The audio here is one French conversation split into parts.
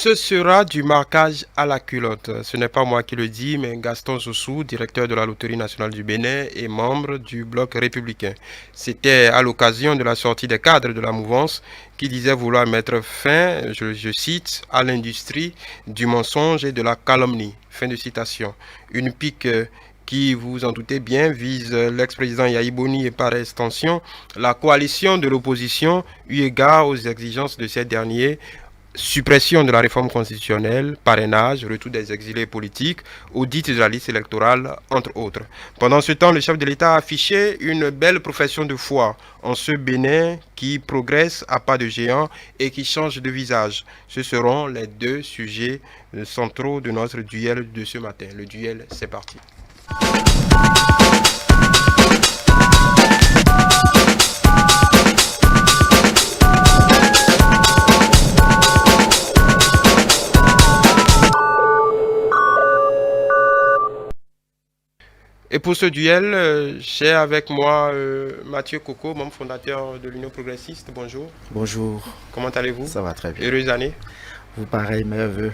Ce sera du marquage à la culotte. Ce n'est pas moi qui le dis, mais Gaston Zossou, directeur de la Loterie nationale du Bénin et membre du Bloc républicain. C'était à l'occasion de la sortie des cadres de la mouvance qui disait vouloir mettre fin, je cite, à l'industrie du mensonge et de la calomnie. Fin de citation. Une pique qui, vous en doutez bien, vise l'ex-président Yahi Boni et par extension la coalition de l'opposition eu égard aux exigences de ces derniers. Suppression de la réforme constitutionnelle, parrainage, retour des exilés politiques, audit de la liste électorale, entre autres. Pendant ce temps, le chef de l'État a affiché une belle profession de foi en ce Bénin qui progresse à pas de géant et qui change de visage. Ce seront les deux sujets centraux de notre duel de ce matin. Le duel, c'est parti. Et pour ce duel, j'ai avec moi Mathieu Coco, membre fondateur de l'Union progressiste. Bonjour. Bonjour. Comment allez-vous? Ça va très bien. Heureuse année. Vous pareil, merveilleux.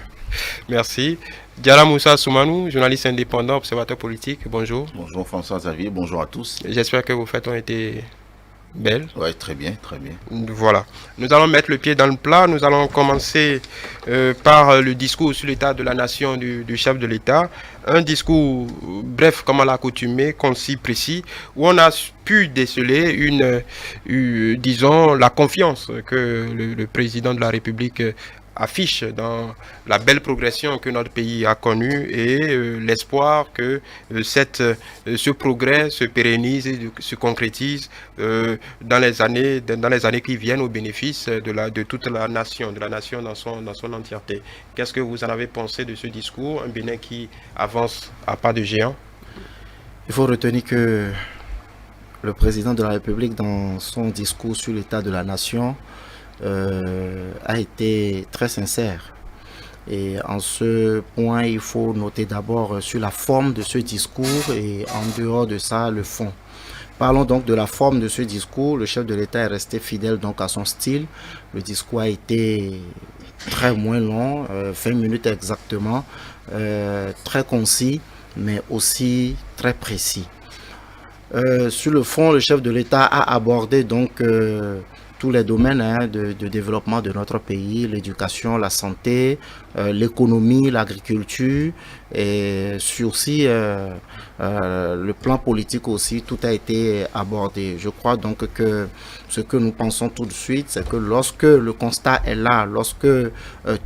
Merci. Diara Moussa Soumanou, journaliste indépendant, observateur politique. Bonjour. Bonjour François Xavier, bonjour à tous. J'espère que vos fêtes ont été belles. Oui, très bien, très bien. Voilà. Nous allons mettre le pied dans le plat. Nous allons commencer par le discours sur l'état de la nation du chef de l'État. Un discours bref, comme à l'accoutumée, concis, précis, où on a pu déceler disons, la confiance que le président de la République affiche dans la belle progression que notre pays a connue et l'espoir que ce progrès se pérennise et se concrétise dans les années qui viennent au bénéfice de toute la nation, dans son entièreté. Qu'est-ce que vous en avez pensé de ce discours, un Bénin qui avance à pas de géant? Il faut retenir que le président de la République, dans son discours sur l'état de la nation, a été très sincère. Et en ce point, il faut noter d'abord sur la forme de ce discours et en dehors de ça, le fond. Parlons donc de la forme de ce discours. Le chef de l'État est resté fidèle donc à son style. Le discours a été très moins long, 20 minutes exactement, très concis, mais aussi très précis. Sur le fond, le chef de l'État a abordé donc tous les domaines de développement de notre pays, l'éducation, la santé, l'économie, l'agriculture et aussi le plan politique aussi, tout a été abordé. Je crois donc que ce que nous pensons tout de suite, c'est que lorsque le constat est là, lorsque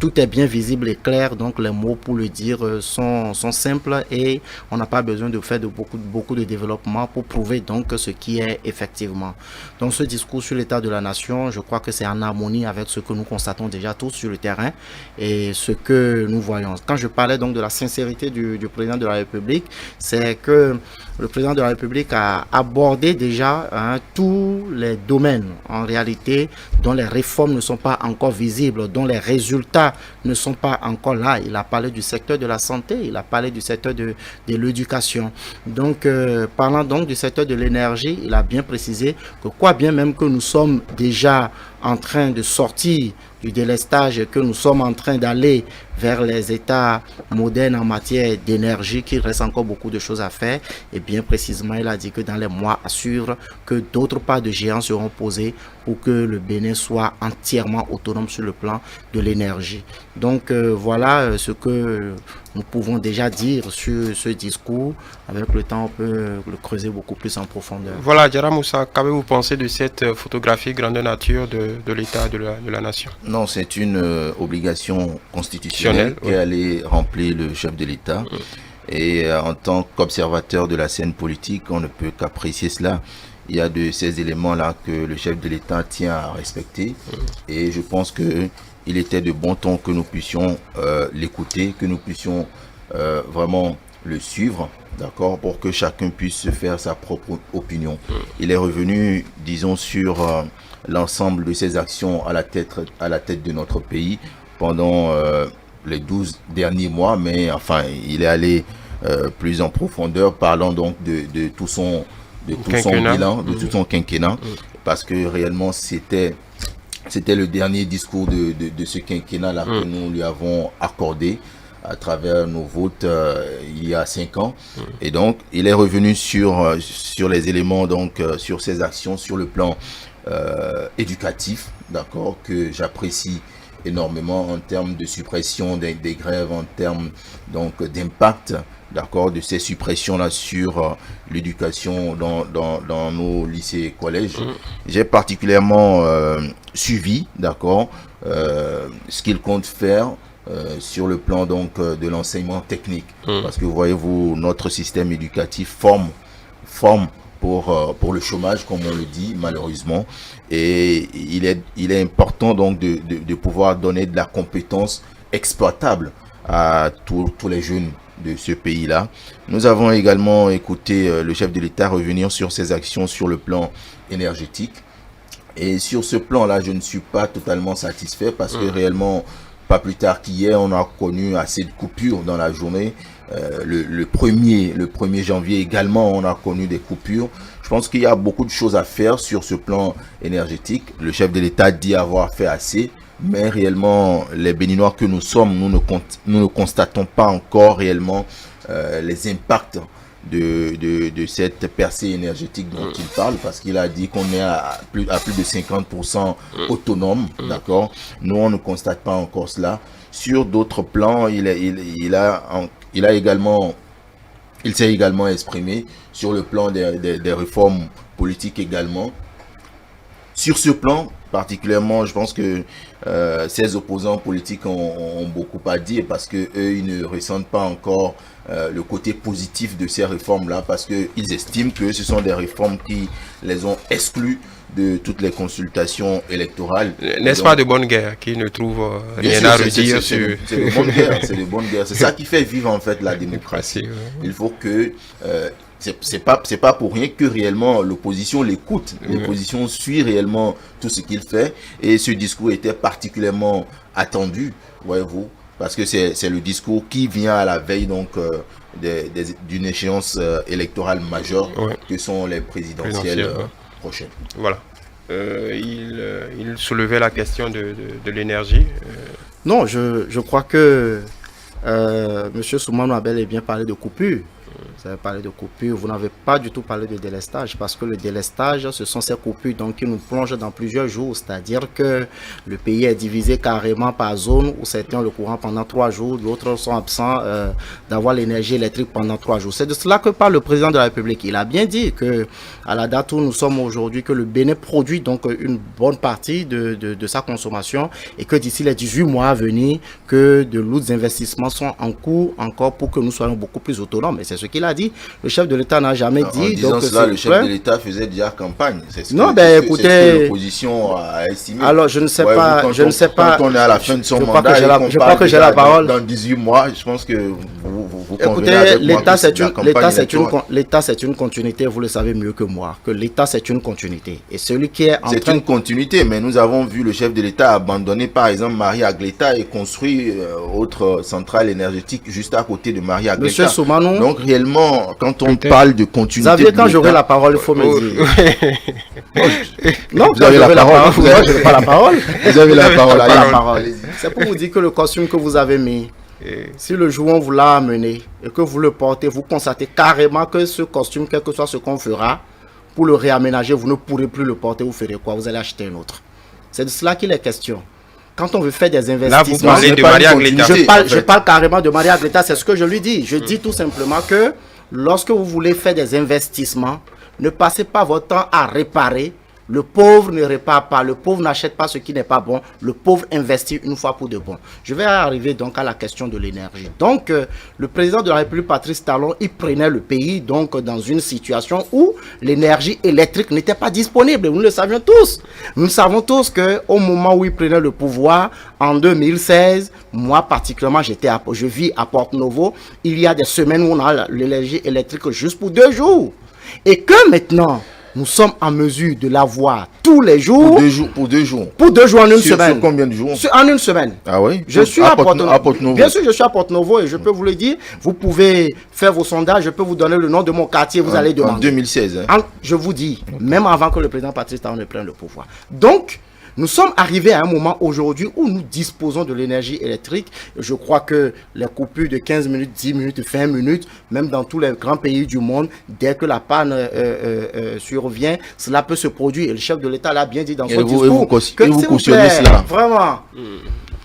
tout est bien visible et clair, donc les mots pour le dire sont simples et on n'a pas besoin de faire beaucoup de développement pour prouver donc ce qui est effectivement. Donc ce discours sur l'état de la nation, je crois que c'est en harmonie avec ce que nous constatons déjà tous sur le terrain et ce que nous voyons. Quand je parlais donc de la sincérité du président de la République, c'est que le président de la République a abordé déjà tous les domaines en réalité dont les réformes ne sont pas encore visibles, dont les résultats ne sont pas encore là. Il a parlé du secteur de la santé, il a parlé du secteur de l'éducation. Donc, parlant donc du secteur de l'énergie, il a bien précisé que quoi bien même que nous sommes déjà en train de sortir du délestage, que nous sommes en train d'aller vers les États modernes en matière d'énergie, qu'il reste encore beaucoup de choses à faire. Et bien précisément, il a dit que dans les mois à suivre, que d'autres pas de géants seront posés pour que le Bénin soit entièrement autonome sur le plan de l'énergie. Donc voilà ce que nous pouvons déjà dire sur ce discours. Avec le temps, on peut le creuser beaucoup plus en profondeur. Voilà, Diara Moussa, qu'avez-vous pensé de cette photographie grandeur nature de l'état de la nation? Non, c'est une obligation constitutionnelle qui allait remplir le chef de l'État. Et en tant qu'observateur de la scène politique, on ne peut qu'apprécier cela. Il y a de ces éléments-là que le chef de l'État tient à respecter. Et je pense qu'il était de bon ton que nous puissions l'écouter, que nous puissions vraiment le suivre, d'accord, pour que chacun puisse se faire sa propre opinion. Il est revenu, disons, sur l'ensemble de ses actions à la tête de notre pays pendant les 12 derniers mois, mais enfin, il est allé plus en profondeur, parlant donc de tout son bilan, de tout son quinquennat, parce que réellement c'était C'était le dernier discours de ce quinquennat-là que nous lui avons accordé à travers nos votes il y a 5 ans. Et donc, il est revenu sur les éléments, donc sur ses actions sur le plan éducatif, d'accord, que j'apprécie énormément en termes de suppression des grèves, en termes donc d'impact, d'accord, de ces suppressions-là sur l'éducation dans nos lycées et collèges. J'ai particulièrement suivi, d'accord, ce qu'il compte faire sur le plan donc de l'enseignement technique, parce que voyez-vous, notre système éducatif forme pour le chômage, comme on le dit malheureusement, et il est important donc de pouvoir donner de la compétence exploitable à tous les jeunes de ce pays-là. Nous avons également écouté le chef de l'État revenir sur ses actions sur le plan énergétique, et sur ce plan-là, je ne suis pas totalement satisfait parce que réellement, pas plus tard qu'hier, on a connu assez de coupures dans la journée. Le 1er janvier également, on a connu des coupures. Je pense qu'il y a beaucoup de choses à faire sur ce plan énergétique. Le chef de l'État dit avoir fait assez, mais réellement, les Béninois que nous sommes, nous ne constatons pas encore réellement les impacts de cette percée énergétique dont il parle, parce qu'il a dit qu'on est à plus de 50% autonome, d'accord. Nous, on ne constate pas encore cela. Sur d'autres plans, il s'est également exprimé sur le plan des réformes politiques également. Sur ce plan, particulièrement, je pense que ces opposants politiques ont beaucoup à dire, parce que eux, ils ne ressentent pas encore le côté positif de ces réformes-là, parce qu'ils estiment que ce sont des réformes qui les ont exclus de toutes les consultations électorales. N'est-ce pas de bonne guerre qui ne trouve rien à redire sur... C'est de bonne guerre, c'est de bonne guerre. C'est ça qui fait vivre en fait la démocratie. Il faut que... c'est pas pour rien que réellement l'opposition l'écoute. L'opposition suit réellement tout ce qu'il fait, et ce discours était particulièrement attendu, voyez-vous, parce que c'est le discours qui vient à la veille donc d'une échéance électorale majeure que sont les présidentielles prochaines. Voilà. Il soulevait la question de l'énergie. Non, je crois que M. Soumano a bel et bien parlé de coupure. Vous avez parlé de coupure, vous n'avez pas du tout parlé de délestage, parce que le délestage, ce sont ces coupures donc, qui nous plongent dans plusieurs jours. C'est-à-dire que le pays est divisé carrément par zone où certains ont le courant pendant 3 jours, d'autres sont absents d'avoir l'énergie électrique pendant 3 jours. C'est de cela que parle le président de la République. Il a bien dit que à la date où nous sommes aujourd'hui, que le Bénin produit donc une bonne partie de sa consommation, et que d'ici les 18 mois à venir, que de lourds investissements sont en cours encore pour que nous soyons beaucoup plus autonomes. Et c'est ce qu'il a dit. Le chef de l'État n'a jamais dit. En disant cela, le chef de l'État faisait déjà campagne. Non, ben écoutez, l'opposition a estimé. Alors je ne sais pas, Quand on est à la fin de son mandat, je crois que j'ai la parole. Dans 18 mois, je pense que vous écoutez, l'État c'est une continuité. Vous le savez mieux que moi, que l'État c'est une continuité. Et celui qui est en c'est une continuité, mais nous avons vu le chef de l'État abandonner par exemple Marie-Agleta et construire autre centrale énergétique juste à côté de Marie-Agleta. Monsieur Soumano. Donc réellement, quand on parle de continuité... Xavier, quand j'aurai la parole, il faut me dire. Non, vous avez la parole. Moi, je n'ai pas la parole. Vous avez la parole. C'est pour vous dire que le costume que vous avez mis, si le jour on vous l'a amené et que vous le portez, vous constatez carrément que ce costume, quel que soit ce qu'on fera, pour le réaménager, vous ne pourrez plus le porter. Vous ferez quoi? Vous allez acheter un autre. C'est de cela qu'il est question. Quand on veut faire des investissements... Là, vous parlez de Marie-Agleta. Je parle carrément de Marie-Agleta, c'est ce que je lui dis. Je dis tout simplement que lorsque vous voulez faire des investissements, ne passez pas votre temps à réparer. Le pauvre ne répare pas, le pauvre n'achète pas ce qui n'est pas bon, le pauvre investit une fois pour de bon. Je vais arriver donc à la question de l'énergie. Donc, le président de la République, Patrice Talon, il prenait le pays donc dans une situation où l'énergie électrique n'était pas disponible. Nous le savions tous. Nous savons tous qu'au moment où il prenait le pouvoir, en 2016, moi particulièrement, je vis à Porto-Novo, il y a des semaines où on a l'énergie électrique juste pour 2 jours. Et que maintenant... nous sommes en mesure de l'avoir tous les jours. Pour 2 jours. Pour 2 jours en une semaine. Sur combien de jours? En une semaine. Ah oui? Je suis à Porto-Novo. Bien sûr, je suis à Porto-Novo et je peux vous le dire. Vous pouvez faire vos sondages. Je peux vous donner le nom de mon quartier. Vous allez demander. En 2016. Je vous dis, même avant que le président Patrice Talon ne prenne le pouvoir. Donc, nous sommes arrivés à un moment aujourd'hui où nous disposons de l'énergie électrique. Je crois que les coupures de 15 minutes, 10 minutes, 20 minutes, même dans tous les grands pays du monde, dès que la panne survient, cela peut se produire. Et le chef de l'État l'a bien dit dans son discours. Que vous cautionnez cela. Vraiment.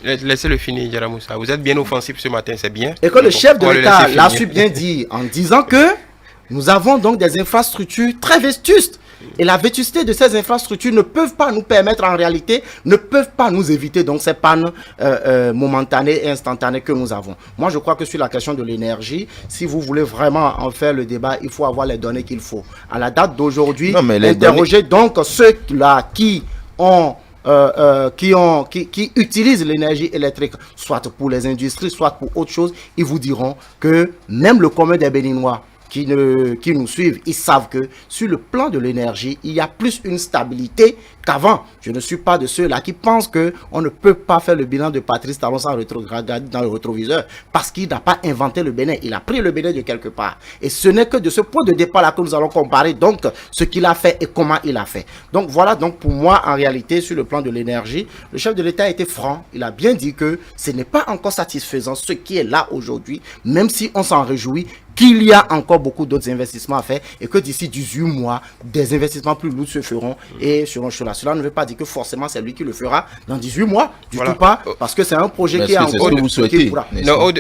Laissez-le finir, Djara-Moussa. Vous êtes bien offensif ce matin, c'est bien. Et que le chef de l'État l'a su bien dire en disant que nous avons donc des infrastructures très vétustes. Et la vétusté de ces infrastructures ne peuvent pas nous permettre en réalité, ne peuvent pas nous éviter donc ces pannes momentanées et instantanées que nous avons. Moi, je crois que sur la question de l'énergie, si vous voulez vraiment en faire le débat, il faut avoir les données qu'il faut. À la date d'aujourd'hui, interroger donc ceux-là qui utilisent l'énergie électrique, soit pour les industries, soit pour autre chose, ils vous diront que même le commun des Béninois qui nous suivent, ils savent que sur le plan de l'énergie, il y a plus une stabilité qu'avant. Je ne suis pas de ceux-là qui pensent qu'on ne peut pas faire le bilan de Patrice Talon sans regarder dans le rétroviseur, parce qu'il n'a pas inventé le Bénin, il a pris le Bénin de quelque part. Et ce n'est que de ce point de départ-là que nous allons comparer donc ce qu'il a fait et comment il a fait. Donc voilà, donc pour moi, en réalité, sur le plan de l'énergie, le chef de l'État a été franc, il a bien dit que ce n'est pas encore satisfaisant ce qui est là aujourd'hui, même si on s'en réjouit, qu'il y a encore beaucoup d'autres investissements à faire et que d'ici 18 mois, des investissements plus lourds se feront et seront cela. Cela ne veut pas dire que forcément c'est lui qui le fera dans 18 mois, du tout pas, parce que c'est un projet qui est en cours. Vous souhaitez. Non,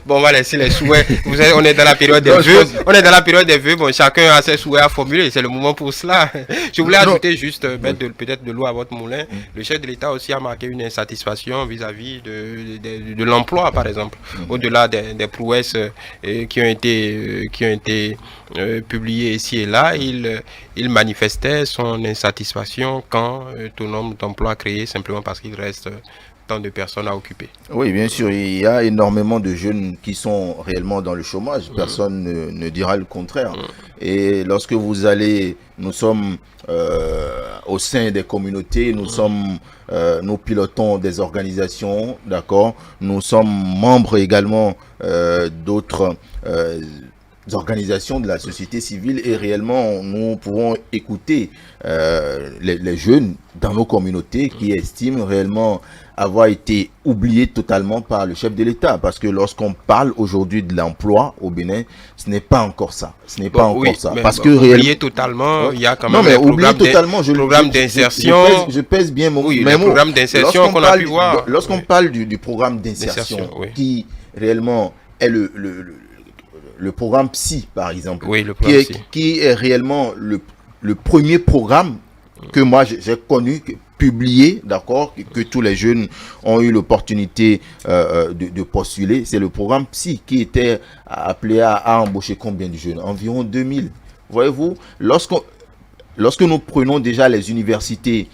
bon, on va laisser les souhaits. Vous savez, on est dans la période des vœux. On est dans la période des vœux. Bon, chacun a ses souhaits à formuler. C'est le moment pour cela. Je voulais ajouter juste, mettre peut-être de l'eau à votre moulin. Le chef de l'État aussi a marqué une insatisfaction vis-à-vis de l'emploi, par exemple. Au-delà des prouesses qui ont été publiées ici et là, il manifestait son insatisfaction quant au nombre d'emplois créés simplement parce qu'il reste tant de personnes à occuper. Oui, bien sûr, il y a énormément de jeunes qui sont réellement dans le chômage. Personne ne dira le contraire. Et lorsque vous allez, nous sommes au sein des communautés, nous pilotons des organisations, d'accord. Nous sommes membres également d'autres organisations de la société civile et réellement nous pouvons écouter les jeunes dans nos communautés qui estiment réellement avoir été oubliés totalement par le chef de l'État, parce que lorsqu'on parle aujourd'hui de l'emploi au Bénin, ce n'est pas encore ça. Ce n'est pas encore ça. Parce que oublié totalement, il y a quand même un programme d'insertion. Je pèse bien mon oui, le programme d'insertion qu'on a pu voir. Lorsqu'on parle du programme d'insertion, qui réellement est le programme PSI, par exemple, qui est réellement le premier programme que moi j'ai connu, publié, d'accord, que tous les jeunes ont eu l'opportunité de postuler. C'est le programme PSI qui était appelé à embaucher combien de jeunes? Environ 2000. Voyez-vous, lorsque nous prenons déjà les universités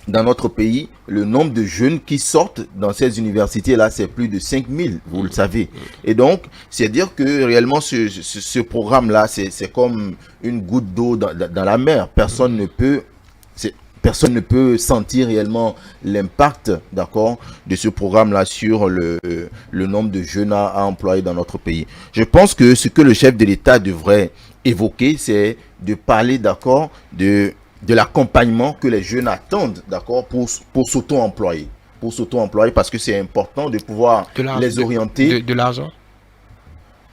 dans notre pays, le nombre de jeunes qui sortent dans ces universités-là, c'est plus de 5000, vous le savez. Et donc, c'est dire que réellement, ce programme-là, c'est comme une goutte d'eau dans la mer. Personne ne peut sentir réellement l'impact, d'accord, de ce programme-là sur le nombre de jeunes à employer dans notre pays. Je pense que ce que le chef de l'État devrait évoquer, c'est de parler, d'accord, de l'accompagnement que les jeunes attendent, d'accord, pour s'auto-employer. Pour s'auto-employer, parce que c'est important de pouvoir les orienter. De l'argent?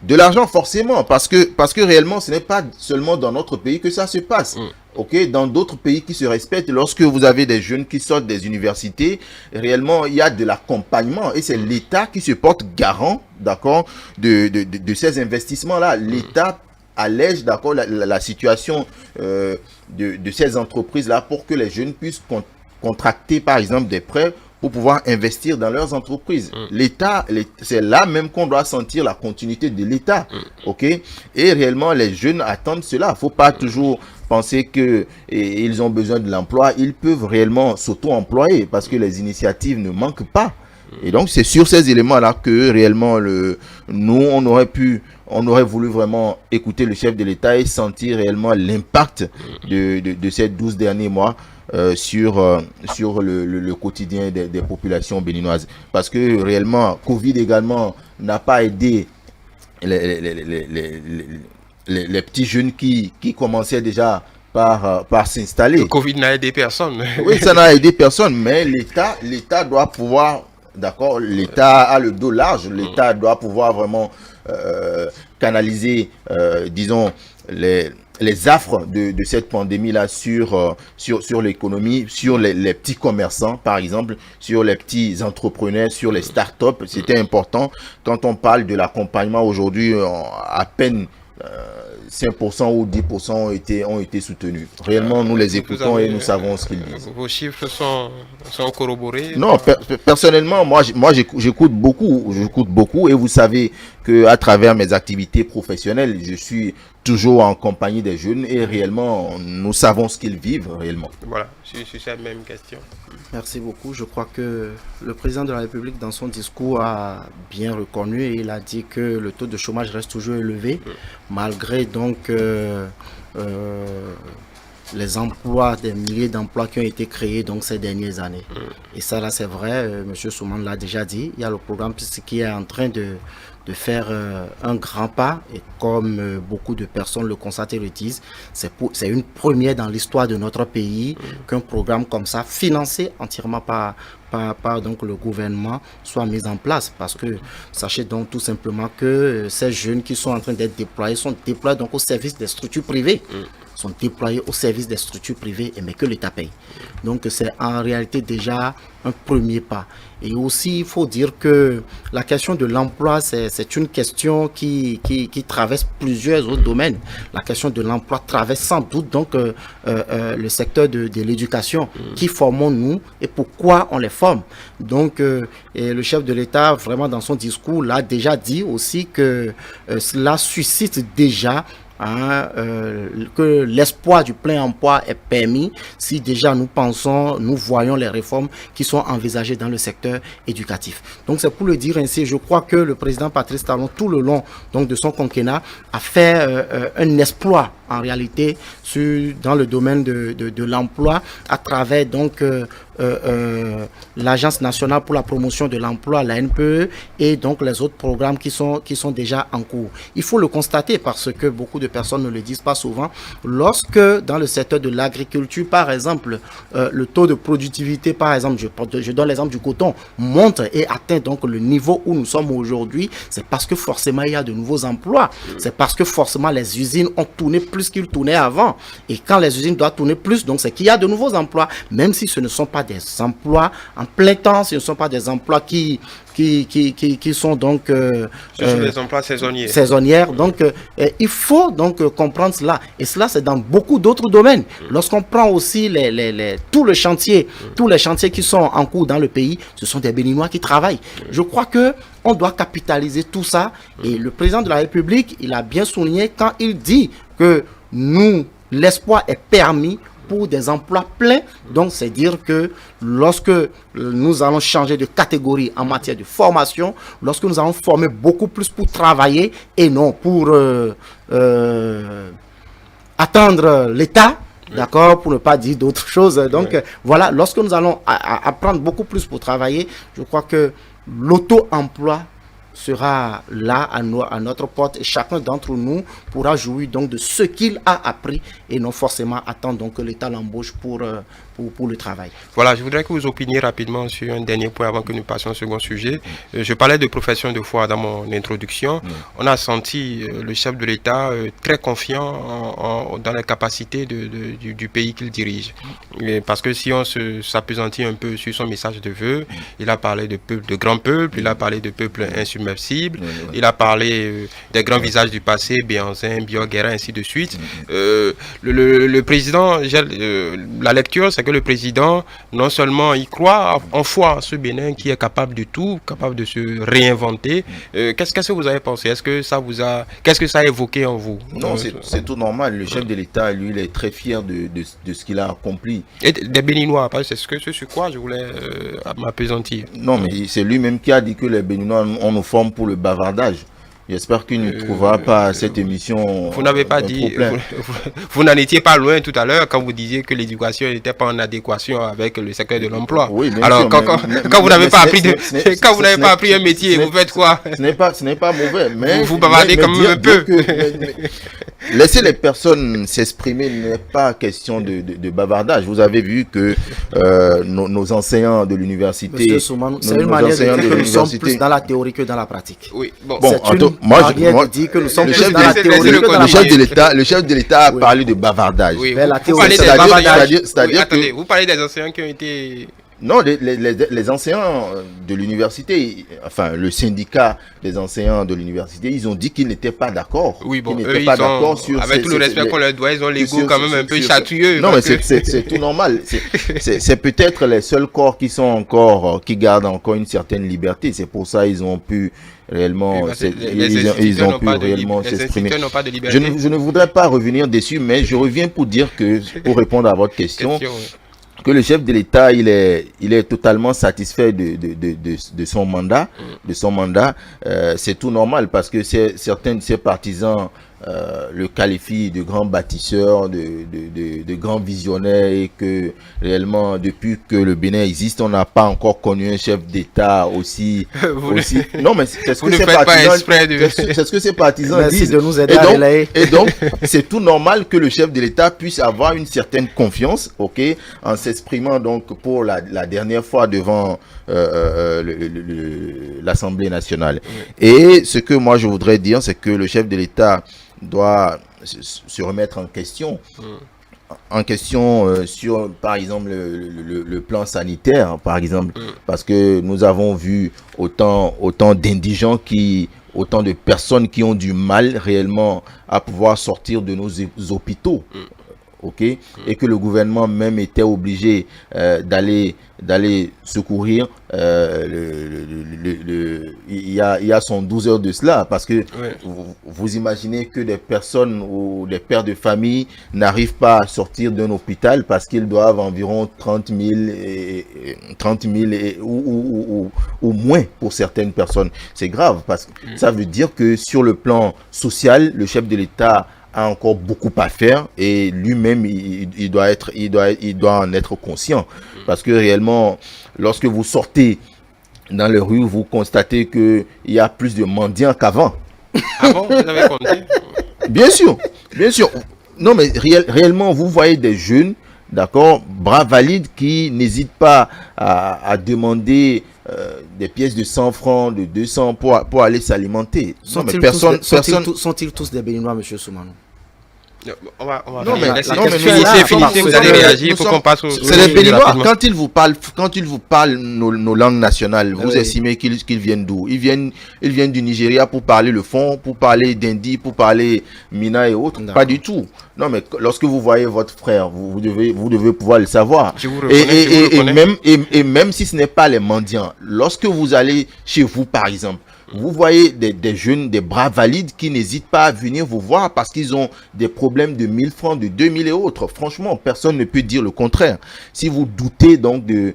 De l'argent, forcément, parce que réellement, ce n'est pas seulement dans notre pays que ça se passe. Ok, dans d'autres pays qui se respectent, lorsque vous avez des jeunes qui sortent des universités, réellement, il y a de l'accompagnement et c'est l'État qui se porte garant, d'accord, de ces investissements-là. L'État allège, d'accord, la situation de ces entreprises-là pour que les jeunes puissent contracter, par exemple, des prêts pour pouvoir investir dans leurs entreprises. L'État, c'est là même qu'on doit sentir la continuité de l'État, ok? Et réellement, les jeunes attendent cela. Il ne faut pas toujours penser qu'ils ont besoin de l'emploi. Ils peuvent réellement s'auto-employer parce que les initiatives ne manquent pas. Et donc, c'est sur ces éléments-là que réellement, nous, on aurait voulu vraiment écouter le chef de l'État et sentir réellement l'impact de ces 12 derniers mois sur le quotidien des populations béninoises. Parce que réellement, Covid également n'a pas aidé les petits jeunes qui commençaient déjà par s'installer. Le Covid n'a aidé personne. Oui, ça n'a aidé personne, mais l'État doit pouvoir, d'accord, l'État a le dos large, l'État doit pouvoir vraiment canaliser, disons, les affres de cette pandémie-là sur l'économie, sur les petits commerçants, par exemple, sur les petits entrepreneurs, sur les startups. C'était important. Quand on parle de l'accompagnement aujourd'hui, à peine 5% ou 10% ont été soutenus. Réellement, nous les écoutons et nous savons ce qu'ils disent. Vos chiffres sont corroborés? Non, personnellement, moi j'écoute beaucoup et vous savez qu'à travers mes activités professionnelles, je suis toujours en compagnie des jeunes et réellement, nous savons ce qu'ils vivent réellement. Voilà, sur cette même question. Merci beaucoup. Je crois que le président de la République, dans son discours, a bien reconnu et il a dit que le taux de chômage reste toujours élevé, malgré donc les emplois, des milliers d'emplois qui ont été créés donc ces dernières années. Et ça, là, c'est vrai, M. Souman l'a déjà dit, il y a le programme qui est en train de faire un grand pas, et comme beaucoup de personnes le constatent et le disent, c'est une première dans l'histoire de notre pays qu'un programme comme ça, financé entièrement par donc le gouvernement, soit mis en place. Parce que sachez donc tout simplement que ces jeunes qui sont en train d'être déployés sont déployés donc au service des structures privées. Sont déployés au service des structures privées, mais que l'État paye. Donc c'est en réalité déjà un premier pas. Et aussi, il faut dire que la question de l'emploi, c'est une question qui traverse plusieurs autres domaines. La question de l'emploi traverse sans doute donc le secteur de l'éducation. Qui formons-nous et pourquoi on les forme? Donc, et le chef de l'État, vraiment dans son discours, l'a déjà dit aussi que cela suscite déjà que l'espoir du plein emploi est permis si déjà nous voyons les réformes qui sont envisagées dans le secteur éducatif. Donc c'est pour le dire ainsi, je crois que le président Patrice Talon, tout le long donc de son quinquennat, a fait un exploit en réalité dans le domaine de l'emploi à travers donc l'Agence nationale pour la promotion de l'emploi, la NPE, et donc les autres programmes qui sont déjà en cours. Il faut le constater parce que beaucoup de personnes ne le disent pas souvent. Lorsque dans le secteur de l'agriculture, par exemple, le taux de productivité, par exemple, je donne l'exemple du coton, monte et atteint donc le niveau où nous sommes aujourd'hui, c'est parce que forcément il y a de nouveaux emplois. C'est parce que forcément les usines ont tourné plus qu'ils tournaient avant. Et quand les usines doivent tourner plus, donc c'est qu'il y a de nouveaux emplois, même si ce ne sont pas des emplois en plein temps, ce ne sont pas des emplois qui sont donc ce sont des emplois saisonniers. Saisonnières. Donc il faut donc comprendre cela, et cela c'est dans beaucoup d'autres domaines. Lorsqu'on prend aussi tous les chantiers qui sont en cours dans le pays, ce sont des Béninois qui travaillent. Je crois que on doit capitaliser tout ça, et le président de la République, il a bien souligné quand il dit que l'espoir est permis pour des emplois pleins. Donc c'est dire que lorsque nous allons changer de catégorie en matière de formation, lorsque nous allons former beaucoup plus pour travailler et non pour attendre l'État, d'accord, pour ne pas dire d'autres choses. Donc voilà, lorsque nous allons apprendre beaucoup plus pour travailler, je crois que l'auto-emploi sera là à notre porte, et chacun d'entre nous pourra jouir donc de ce qu'il a appris et non forcément attendre donc que l'État l'embauche pour le travail. Voilà, je voudrais que vous opiniez rapidement sur un dernier point avant que nous passions au second sujet. Je parlais de profession de foi dans mon introduction. On a senti le chef de l'État très confiant dans les capacités du pays qu'il dirige. Parce que si on s'appesantit un peu sur son message de vœux, il a parlé de grands peuples, il a parlé de peuples insubmersibles, il a parlé des grands visages du passé, Béhanzin, Biot-Guérin, ainsi de suite. Le président, la lecture, c'est que le président, non seulement il croit en foi à ce Bénin qui est capable de tout, capable de se réinventer. Qu'est-ce que vous avez pensé? Qu'est-ce que ça a évoqué en vous? Non, c'est tout normal. Le chef de l'État, lui, il est très fier de ce qu'il a accompli. Et des Béninois, c'est ce sur quoi je voulais m'appesantir. Non, mais c'est lui-même qui a dit que les Béninois, on nous forme pour le bavardage. J'espère qu'il ne trouvera pas cette émission. Vous n'avez pas dit, vous n'en étiez pas loin tout à l'heure quand vous disiez que l'éducation n'était pas en adéquation avec le secteur de l'emploi. Oui, alors, quand vous n'avez pas appris un métier, vous faites quoi? Ce n'est pas mauvais, mais vous bavardez quand même un peu. laisser les personnes s'exprimer n'est pas question de bavardage. Vous avez vu que nos enseignants de l'université... Monsieur Soumane, c'est une manière de dire que nous sommes plus dans la théorie que dans la pratique. Oui, bon, moi, de dire que nous sommes plus dans la théorie que dans la pratique. Le chef de l'État a parlé de bavardage. Oui, c'est-à-dire vous parlez des enseignants qui ont été... Non, les enseignants de l'université, enfin le syndicat des enseignants de l'université, ils ont dit qu'ils n'étaient pas d'accord. Oui, bon, eux, avec tout le respect qu'on leur doit, ils ont l'ego quand même un peu chatouilleux. Non, mais c'est tout normal. C'est peut-être les seuls corps qui sont encore, qui gardent encore une certaine liberté. C'est pour ça qu'ils ont pu réellement, ils ont pu réellement s'exprimer. Je ne voudrais pas revenir dessus, mais je reviens pour dire que, pour répondre à votre question, que le chef de l'État, il est totalement satisfait de son mandat, c'est tout normal parce que certains de ses partisans le qualifient de grand bâtisseur, de grand visionnaire, et que réellement depuis que le Bénin existe, on n'a pas encore connu un chef d'État aussi. Non, mais c'est ce que ses partisans disent. De nous aider à relayer. Et donc, c'est tout normal que le chef de l'État puisse avoir une certaine confiance, ok, en s'exprimant donc pour la dernière fois devant l'Assemblée nationale. Oui. Et ce que moi je voudrais dire, c'est que le chef de l'État doit se remettre en question. Sur, par exemple, le plan sanitaire, par exemple, parce que nous avons vu autant d'indigents autant de personnes qui ont du mal réellement à pouvoir sortir de nos hôpitaux. Ok, et que le gouvernement même était obligé d'aller secourir. Il y a 112 heures de cela, parce que vous imaginez que des personnes ou des pères de famille n'arrivent pas à sortir d'un hôpital parce qu'ils doivent environ 30 000 ou moins pour certaines personnes. C'est grave, parce que ça veut dire que sur le plan social, le chef de l'État a encore beaucoup à faire, et lui-même il doit en être conscient, parce que réellement lorsque vous sortez dans les rues, vous constatez que il y a plus de mendiants qu'avant. Ah bon, vous avez compté? Bien sûr. Non, mais réellement vous voyez des jeunes, d'accord, bras valides, qui n'hésitent pas à demander des pièces de 100 francs, de 200 pour aller s'alimenter. Sont-ils tous des Béninois, monsieur Soumane? On va non, mais finissez, vous allez réagir, il faut qu'on passe au... C'est les Béninois, quand ils vous parlent nos langues nationales, vous estimez qu'ils viennent d'où? Ils viennent du Nigeria pour parler le fond, pour parler d'Indi, pour parler Mina et autres? Pas du tout. Non, mais lorsque vous voyez votre frère, vous devez pouvoir le savoir. Et même si ce n'est pas les mendiants, lorsque vous allez chez vous, par exemple, vous voyez des jeunes, des bras valides qui n'hésitent pas à venir vous voir parce qu'ils ont des problèmes de 1000 francs, de 2000 et autres. Franchement, personne ne peut dire le contraire. Si vous doutez donc de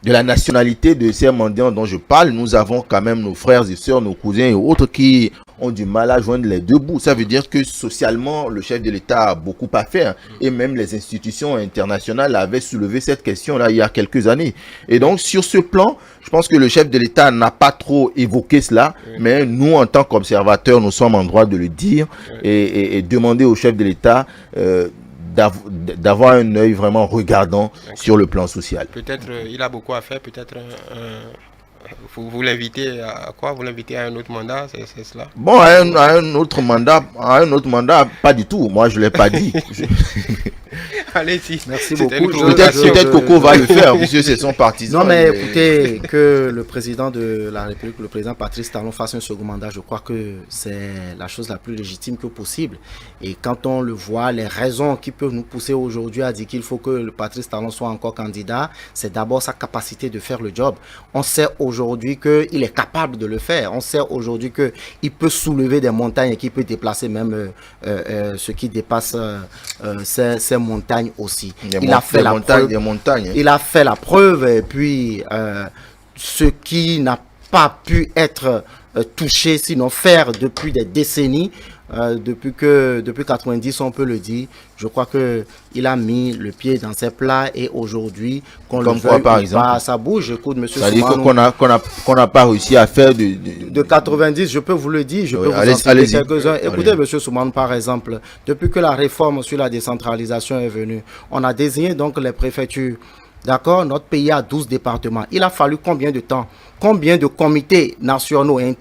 la nationalité de ces mendiants dont je parle, nous avons quand même nos frères et sœurs, nos cousins et autres qui ont du mal à joindre les deux bouts. Ça veut dire que socialement, le chef de l'État a beaucoup à faire, et même les institutions internationales avaient soulevé cette question-là il y a quelques années. Et donc, sur ce plan, je pense que le chef de l'État n'a pas trop évoqué cela, mais nous, en tant qu'observateurs, nous sommes en droit de le dire et demander au chef de l'État d'avoir un œil vraiment regardant sur le plan social. Peut-être il a beaucoup à faire, peut-être vous l'invitez à quoi? Vous l'invitez à un autre mandat, c'est cela? Bon, à un autre mandat, pas du tout. Moi, je l'ai pas dit. Allez-y. Merci beaucoup. Peut-être Coco va le faire, puisque c'est son partisan. Non, mais écoutez, que le président de la République, le président Patrice Talon, fasse un second mandat, je crois que c'est la chose la plus légitime que possible. Et quand on le voit, les raisons qui peuvent nous pousser aujourd'hui à dire qu'il faut que le Patrice Talon soit encore candidat, c'est d'abord sa capacité de faire le job. On sait aujourd'hui qu'il est capable de le faire. On sait aujourd'hui qu'il peut soulever des montagnes et qu'il peut déplacer même ce qui dépasse ces montagnes aussi. Il a fait la preuve, et puis ce qui n'a pas pu être touché, sinon faire depuis des décennies, depuis 90, on peut le dire. Je crois que il a mis le pied dans ses plats et aujourd'hui, qu'on le veuille par exemple, ça bouge. Écoute, monsieur ça dit Soumanou, qu'on n'a pas réussi à faire de 90, je peux vous le dire, je peux vous en allez-y. citer quelques-uns. Écoutez, monsieur Soumanou, par exemple, depuis que la réforme sur la décentralisation est venue, on a désigné donc les préfectures. D'accord, notre pays a 12 départements. Il a fallu combien de temps? Combien de comités nationaux et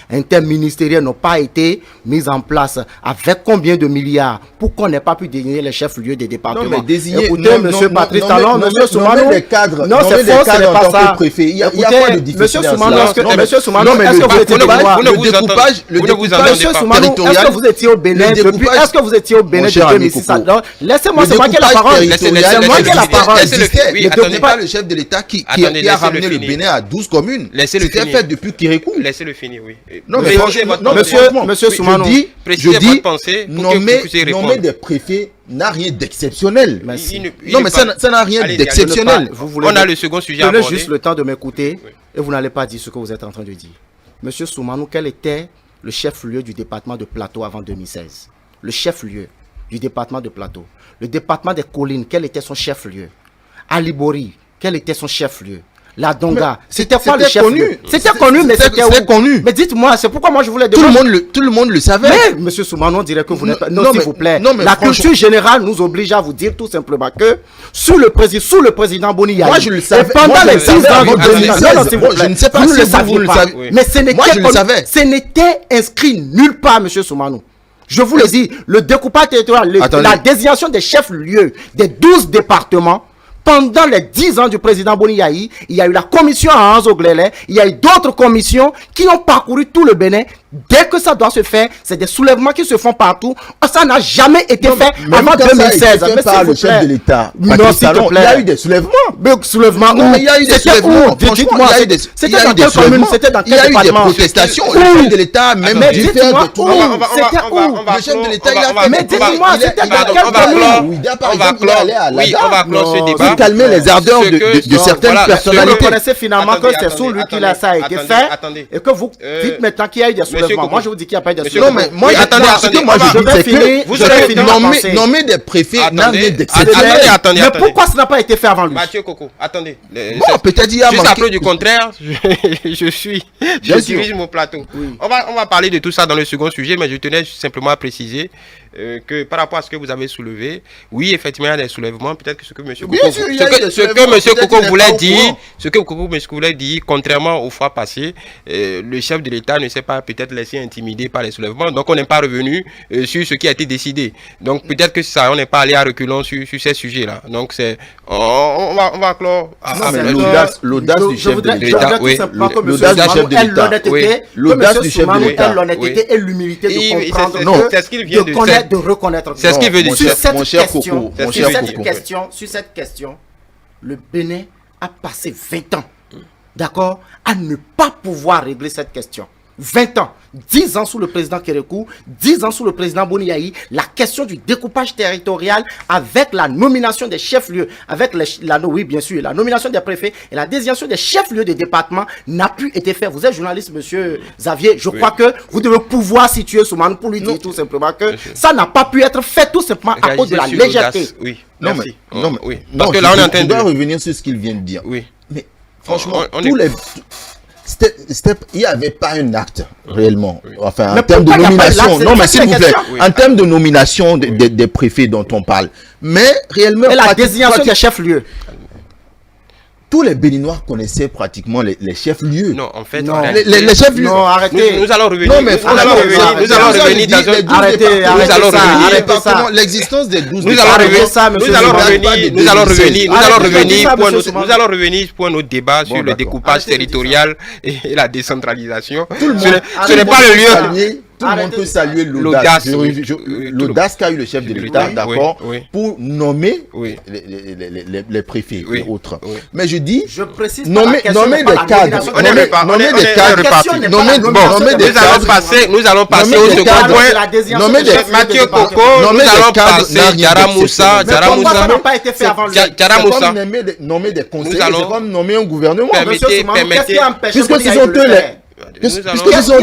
interministériels n'ont pas été mis en place? Avec combien de milliards pour qu'on n'ait pas pu désigner les chefs-lieux des départements? Non, mais désigner, écoutez, monsieur Patrice Talon, monsieur Soumanou, les cadres, non, c'est faux, ce n'est pas ça. Il y a quoi de difficile? Monsieur Soumanou, est-ce que vous étiez vous étiez au Bénin depuis? Est-ce que vous étiez au Bénin depuis 2006? Laissez-moi, c'est moi qui ai la parole. C'est moi qui ai la parole. Ne pas le chef de l'État qui a ramené le Bénin à 12 communes. Laissez-le finir. C'était fait depuis Kérékou. Laissez-le finir, oui. Non, mais monsieur Soumanou, je dis, nommer des préfets n'a rien d'exceptionnel. Non, mais ça n'a rien d'exceptionnel. On a le second sujet à aborder. Prenez juste le temps de m'écouter et vous n'allez pas dire ce que vous êtes en train de dire. Monsieur Soumanou, quel était le chef-lieu du département de Plateau avant 2016? Le chef-lieu du département de Plateau. Le département des Collines, quel était son chef-lieu? Alibori, quel était son chef-lieu? La Donga, c'était quoi le chef-lieu? C'était connu, mais c'était connu. Mais dites-moi, c'est pourquoi moi je voulais demander. Tout le monde le savait. Mais monsieur Soumanou, on dirait que vous n'êtes pas. Non, s'il vous plaît. La culture générale nous oblige à vous dire tout simplement que sous le président Boni Yayi, moi je le savais. Pendant les 10 ans je ne sais pas si vous le savez. Mais ce n'était inscrit nulle part, monsieur Soumanou. Je vous le dis, le découpage territorial, la désignation des chefs-lieux des 12 départements. Pendant les 10 ans du président Boni Yayi, il y a eu la commission à Anzo Glele, il y a eu d'autres commissions qui ont parcouru tout le Bénin. Dès que ça doit se faire, c'est des soulèvements qui se font partout. Ça n'a jamais été fait avant 2016. Mais par le chef de l'État, non, s'il te plaît. Il y a eu des soulèvements. Soulèvements où? Il y a eu des soulèvements. Dites-moi, c'était dans quelle commune? C'était dans quel département? Il y a eu des protestations. Le chef de l'État a même dû faire de tout. C'était où? Le chef de l'État, il a fait. Mais dites-moi, c'était dans quelle commune? On va clore ce débat. Pour calmer les ardeurs de certaines personnalités. Vous reconnaissez finalement que c'est sous lui que ça a été fait et que vous dites maintenant qu'il y a eu des soulèvements. Moi, je vous dis qu'il n'y a pas eu de soulèvements. Non, mais moi, ce que moi je dis, c'est que nommer des préfets n'a rien d'exceptionnel. Mais pourquoi ça n'a pas été fait avant lui? Mathieu Coco, attendez. Bon, peut-être il y a juste après du contraire, je dirige mon plateau. On va parler de tout ça dans le second sujet, mais je tenais simplement à préciser que par rapport à ce que vous avez soulevé, oui, effectivement, il y a des soulèvements. Peut-être que ce que M. Coco voulait dire, contrairement aux fois passées, le chef de l'État ne s'est pas peut-être laissé intimider par les soulèvements. Donc, on n'est pas revenu sur ce qui a été décidé. Donc, peut-être que ça, on n'est pas allé à reculons sur ces sujets-là. Donc, c'est on va clore. L'audace du chef de l'État. L'audace du chef de l'État. L'honnêteté et l'humilité de comprendre. Non, c'est ce qu'il vient de dire. De reconnaître. C'est ce qu'il veut dire. Sur cette question, le Bénin a passé 20 ans, d'accord, à ne pas pouvoir régler cette question. 20 ans, 10 ans sous le président Kérékou, 10 ans sous le président Boni Yayi, la question du découpage territorial avec la nomination des chefs-lieux, avec la nomination des préfets et la désignation des chefs-lieux des départements n'a pu être fait. Vous êtes journaliste, monsieur Xavier, je crois que vous devez pouvoir situer Soumanou pour lui dire tout simplement que ça n'a pas pu être fait tout simplement à cause de la légèreté. Oui, merci. Parce que là, on est en train de revenir sur ce qu'il vient de dire. Oui. Mais franchement, il n'y avait pas un acte réellement. Enfin, en termes de nomination. Non, mais s'il vous plaît, en termes de nomination des préfets dont on parle. Mais réellement. Et la désignation des chefs-lieux. Tous les Béninois connaissaient pratiquement les chefs-lieux. Non, en fait, les chefs-lieux. Non, arrêtez. Nous allons revenir. Non, mais nous allons revenir dans un. Arrêtez ça. L'existence des 12 Nous allons revenir pour un autre débat sur le découpage territorial et la décentralisation. Ce n'est pas le lieu. Tout le monde peut saluer l'audace qu'a eu le chef de l'État, d'accord, pour nommer les préfets et autres. Mais je dis, nommer des cadres, nous allons passer au second point. Nommer des Mathieu Coco, nous allons passer Jaramoussa. Nommer des conseillers, c'est comme nommer un gouvernement. Permettez. Puisque ce sont eux Quels sont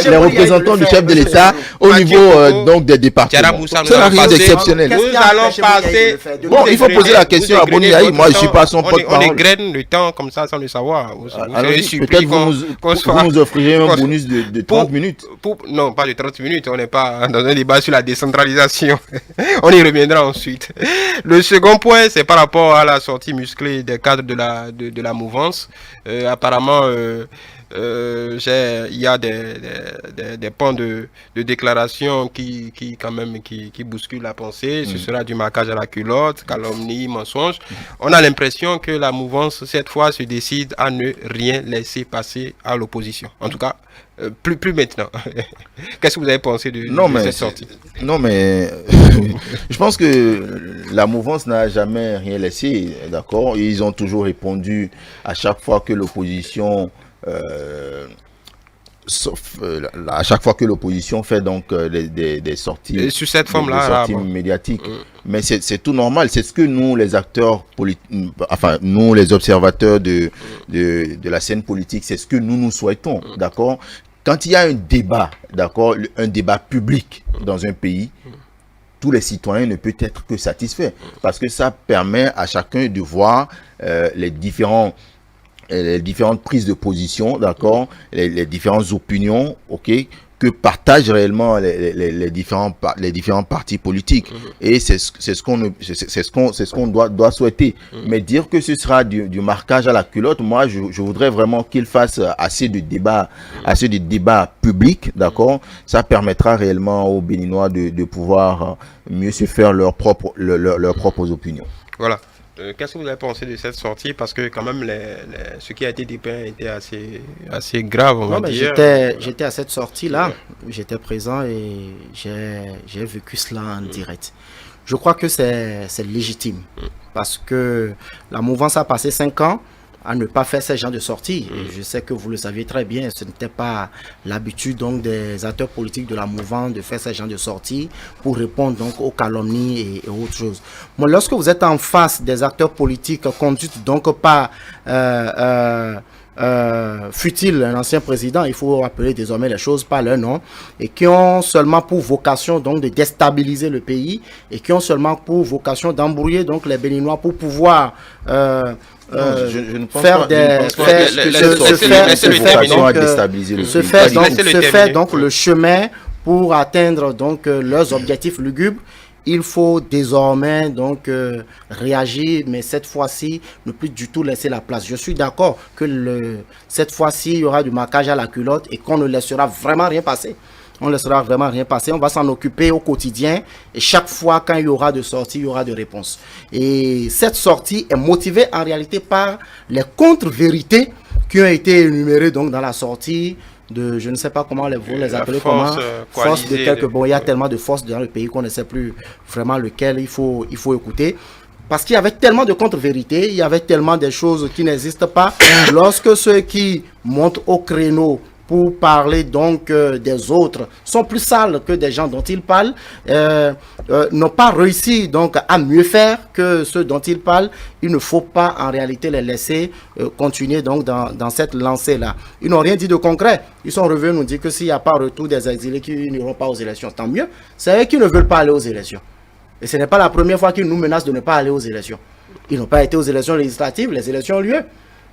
les représentants du chef de l'État au niveau donc des départements? Ça n'a rien d'exceptionnel. Nous allons passer. Bon, il faut poser la question à Boni Yahi. Moi, je ne suis pas son porte-parole. On égrène le temps comme ça sans le savoir. Peut-être vous nous offrirez un bonus de 30 minutes. Non, pas de 30 minutes. On n'est pas dans un débat sur la décentralisation. On y reviendra ensuite. Le second point, c'est par rapport à la sortie musclée des cadres de la mouvance. Apparemment, il y a des points de déclaration qui bousculent la pensée. Ce sera du marquage à la culotte, calomnie, mensonge. On a l'impression que la mouvance, cette fois, se décide à ne rien laisser passer à l'opposition. En tout cas, plus maintenant. Qu'est-ce que vous avez pensé de cette sortie? Non, mais je pense que la mouvance n'a jamais rien laissé, d'accord? Ils ont toujours répondu à chaque fois que l'opposition à chaque fois que l'opposition fait donc des sorties, et sur cette forme-là, médiatiques. Mais c'est tout normal. C'est ce que nous, les acteurs politiques, enfin nous, les observateurs de la scène politique, c'est ce que nous souhaitons, d'accord? Quand il y a un débat, d'accord, un débat public dans un pays, tous les citoyens ne peuvent être que satisfaits parce que ça permet à chacun de voir les différentes prises de position, d'accord, les différentes opinions, ok, que partagent réellement les différents partis politiques. Et c'est ce qu'on doit souhaiter. Mais dire que ce sera du marquage à la culotte, moi je voudrais vraiment qu'il fasse assez de débats publics, d'accord. Ça permettra réellement aux Béninois de pouvoir mieux se faire leurs propres opinions. Voilà. Qu'est-ce que vous avez pensé de cette sortie? Parce que quand même, ce qui a été dépeint était assez grave, on va dire. J'étais à cette sortie-là, j'étais présent et j'ai vécu cela en direct. Je crois que c'est légitime parce que la mouvance a passé 5 ans à ne pas faire ce genre de sortie. Et je sais que vous le saviez très bien, ce n'était pas l'habitude donc des acteurs politiques de la mouvance de faire ce genre de sortie pour répondre donc aux calomnies et autres choses. Moi, lorsque vous êtes en face des acteurs politiques conduits donc par fut-il un ancien président, il faut appeler désormais les choses par leur nom, et qui ont seulement pour vocation donc de déstabiliser le pays et qui ont seulement pour vocation d'embrouiller donc les Béninois pour pouvoir faire donc le chemin pour atteindre donc leurs objectifs lugubres. Il faut désormais donc réagir, mais cette fois-ci, ne plus du tout laisser la place. Je suis d'accord que cette fois-ci, il y aura du marquage à la culotte et qu'on ne laissera vraiment rien passer. On ne laissera vraiment rien passer. On va s'en occuper au quotidien. Et chaque fois, quand il y aura de sortie, il y aura de réponse. Et cette sortie est motivée en réalité par les contre-vérités qui ont été énumérées donc dans la sortie de, je ne sais pas comment vous les appelez, force de quelques... Bon, il y a tellement de forces dans le pays qu'on ne sait plus vraiment lequel il faut écouter. Parce qu'il y avait tellement de contre-vérités, il y avait tellement de choses qui n'existent pas. Lorsque ceux qui montent au créneau pour parler donc des autres sont plus sales que des gens dont ils parlent, n'ont pas réussi donc à mieux faire que ceux dont ils parlent, il ne faut pas en réalité les laisser continuer donc dans cette lancée-là. Ils n'ont rien dit de concret. Ils sont revenus nous dire que s'il n'y a pas retour des exilés qui n'iront pas aux élections, tant mieux. C'est eux qui ne veulent pas aller aux élections. Et ce n'est pas la première fois qu'ils nous menacent de ne pas aller aux élections. Ils n'ont pas été aux élections législatives, les élections ont lieu.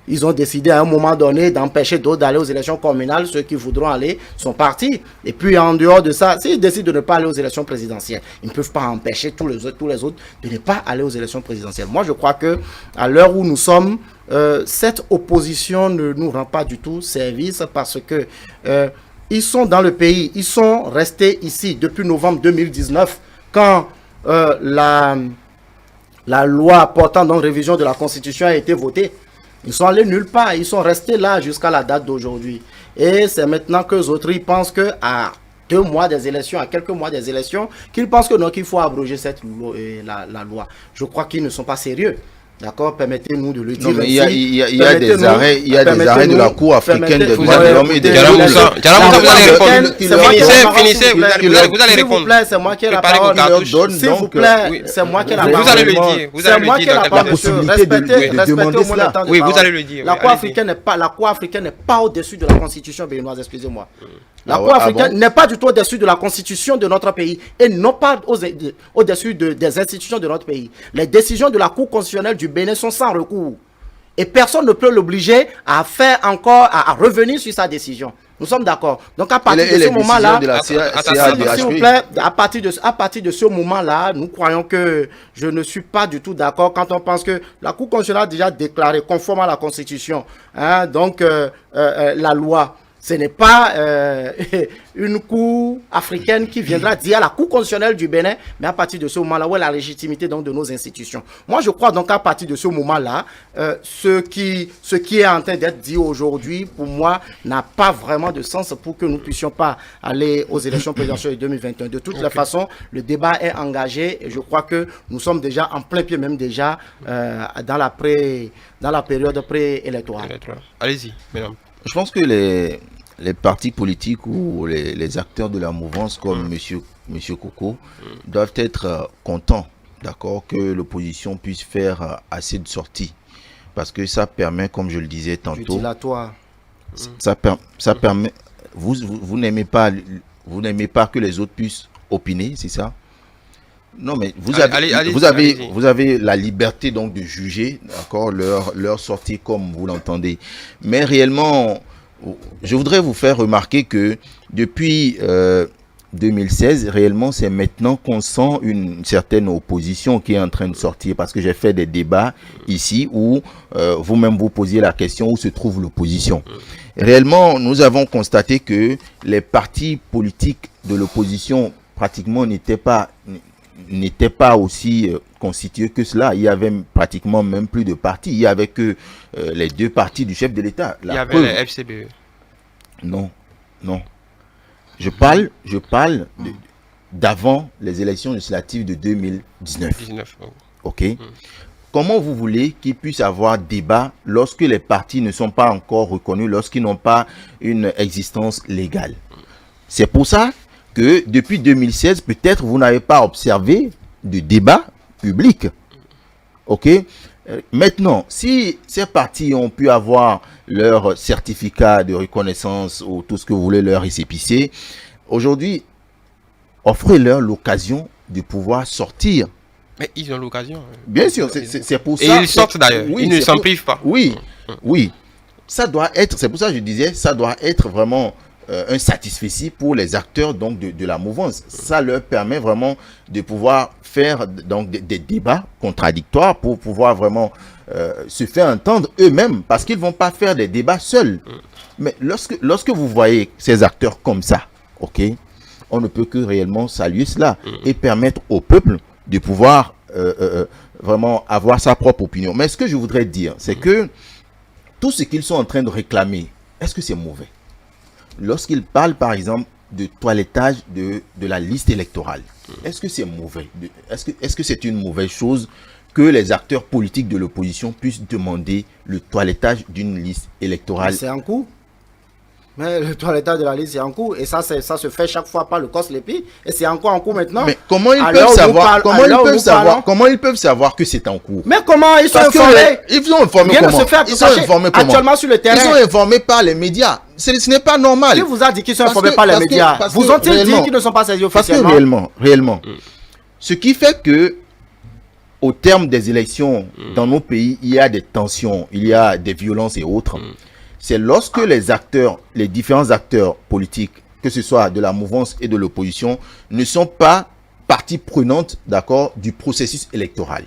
Ils ont décidé à un moment donné d'empêcher d'autres d'aller aux élections communales. Ceux qui voudront aller sont partis. Et puis en dehors de ça, s'ils décident de ne pas aller aux élections présidentielles, ils ne peuvent pas empêcher tous les autres de ne pas aller aux élections présidentielles. Moi, je crois que à l'heure où nous sommes, cette opposition ne nous rend pas du tout service parce que ils sont dans le pays. Ils sont restés ici depuis novembre 2019 quand la loi portant donc révision de la Constitution a été votée. Ils sont allés nulle part, ils sont restés là jusqu'à la date d'aujourd'hui. Et c'est maintenant que les autres ils pensent qu'à 2 mois des élections, à quelques mois des élections, qu'ils pensent que non, qu'il faut abroger la loi. Je crois qu'ils ne sont pas sérieux. D'accord, permettez-nous de le dire. Non, mais il y a des arrêts, de la Cour africaine des droits de l'homme et des Finissez, vous allez répondre. S'il vous plaît, c'est moi qui ai la parole. S'il vous plaît, c'est moi qui ai la parole. Vous allez le dire. C'est moi qui ai la parole. Respectez au moins le temps de Oui, vous allez le dire. La Cour africaine n'est pas au-dessus de la Constitution béninoise, excusez-moi. La Cour africaine n'est pas du tout au-dessus de la Constitution de notre pays et non pas au-dessus des institutions de notre pays. Les décisions de la Cour constitutionnelle du Bénin sont sans recours. Et personne ne peut l'obliger à revenir sur sa décision. Nous sommes d'accord. Donc à partir de ce moment-là, s'il vous plaît, à partir de ce moment-là, nous croyons que je ne suis pas du tout d'accord quand on pense que la Cour constitutionnelle a déjà déclaré conforme à la Constitution, la loi. Ce n'est pas une cour africaine qui viendra dire à la Cour constitutionnelle du Bénin, mais à partir de ce moment-là, où est la légitimité donc, de nos institutions. Moi, je crois donc à partir de ce moment-là, ce qui est en train d'être dit aujourd'hui, pour moi, n'a pas vraiment de sens pour que nous ne puissions pas aller aux élections présidentielles de 2021. De toutes les façons, le débat est engagé et je crois que nous sommes déjà en plein pied, même déjà dans la période préélectorale. Allez-y, mesdames. Je pense que les partis politiques ou les acteurs de la mouvance comme Monsieur Coco doivent être contents, d'accord, que l'opposition puisse faire assez de sorties. Parce que ça permet, comme je le disais tantôt, ça permet, vous n'aimez pas que les autres puissent opiner, c'est ça? Non, mais vous avez la liberté donc de juger, d'accord, leur sortie comme vous l'entendez. Mais réellement, je voudrais vous faire remarquer que depuis 2016, réellement, c'est maintenant qu'on sent une certaine opposition qui est en train de sortir. Parce que j'ai fait des débats ici où vous-même vous posiez la question où se trouve l'opposition. Réellement, nous avons constaté que les partis politiques de l'opposition pratiquement n'étaient pas aussi constitués que cela. Il y avait pratiquement même plus de partis. Il y avait que les deux partis du chef de l'État. Il y avait le FCBE. Non. Je parle d'avant les élections législatives de 2019. Ok. Comment vous voulez qu'il puisse avoir débat lorsque les partis ne sont pas encore reconnus, lorsqu'ils n'ont pas une existence légale? C'est pour ça que depuis 2016, peut-être vous n'avez pas observé de débat public. Ok. Maintenant, si ces partis ont pu avoir leur certificat de reconnaissance ou tout ce que vous voulez leur récépissé, aujourd'hui, offrez-leur l'occasion de pouvoir sortir. Mais ils ont l'occasion. Bien sûr, c'est pour ça. Et ils sortent d'ailleurs, oui, ils ne s'en privent pas. Oui. Ça doit être, c'est pour ça que je disais, ça doit être vraiment un satisfecit pour les acteurs donc de la mouvance. Ça leur permet vraiment de pouvoir faire donc des débats contradictoires pour pouvoir vraiment se faire entendre eux-mêmes, parce qu'ils ne vont pas faire des débats seuls. Mais lorsque vous voyez ces acteurs comme ça, ok, on ne peut que réellement saluer cela et permettre au peuple de pouvoir vraiment avoir sa propre opinion. Mais ce que je voudrais dire, c'est que tout ce qu'ils sont en train de réclamer, est-ce que c'est mauvais? Lorsqu'ils parlent, par exemple, de toilettage de la liste électorale, est-ce que c'est mauvais? Est-ce que c'est une mauvaise chose que les acteurs politiques de l'opposition puissent demander le toilettage d'une liste électorale? C'est en cours. Mais le toilettage de la liste, c'est en cours. Et ça se fait chaque fois par le COSLEPI. Et c'est encore en cours maintenant. Mais comment ils peuvent savoir que c'est en cours? Mais comment ils sont informés? Ils sont informés comment? Ils sont informés comment? Actuellement sur le terrain. Ils sont informés par les médias. Ce n'est pas normal. Qui vous a dit qu'ils sont informés par les médias? Vous ont-ils dit qu'ils ne sont pas saisis officiellement? Parce que réellement, ce qui fait que au terme des élections dans nos pays, il y a des tensions, il y a des violences et autres. C'est lorsque les différents acteurs politiques, que ce soit de la mouvance et de l'opposition, ne sont pas partie prenante, d'accord, du processus électoral.